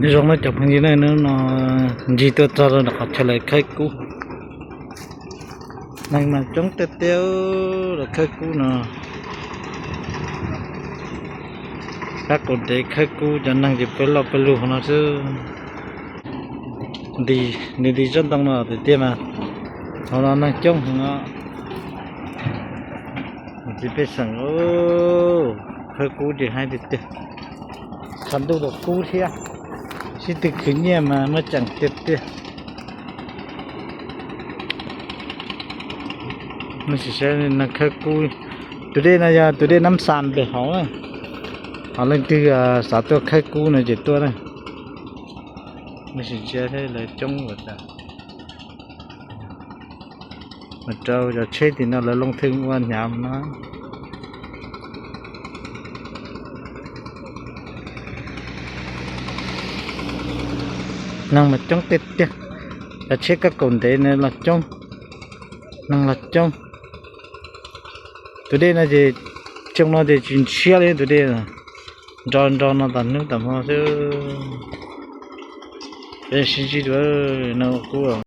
นี่รองมาจับพังยีได้เนาะจีตัวจอนะครับเฉลยไข่กูนั่งมาจ้องเตี้ยวๆแล้วไข่กูเนาะถ้ากดได้ไข่กูจะนั่งจะไปรอบไปลูกเนาะซึ่งดีจนต้องเนาะเตี้ยมาเรานั่งจ้องเนาะจะไปสั่งโอ้ไข่กูจะให้เตี้ยฉันดูดกูเทียสิตึกขึ้นเนี่ยมาจังเตี้ยมันสิใช้นักแค่กูตัวเด่นนะตัวเด่นน้ำสานไปหอเลยเอาเรื่องที่สาวตัวแค่กูนะเจ็ดตัวเลยมันสิใช้ให้เลยจ้องหมดอ่ะมันจะเช็ดที่นั่นแล้วลงถึงวันยามนะnăng mà trong tết tết là chết các cồn đấy này là trong năng là trong từ đây là gì trong nó thì chuyện xe lên từ đây là tròn nó tận nước tầm hoa chứ để xin chỉ đỡ nào cũng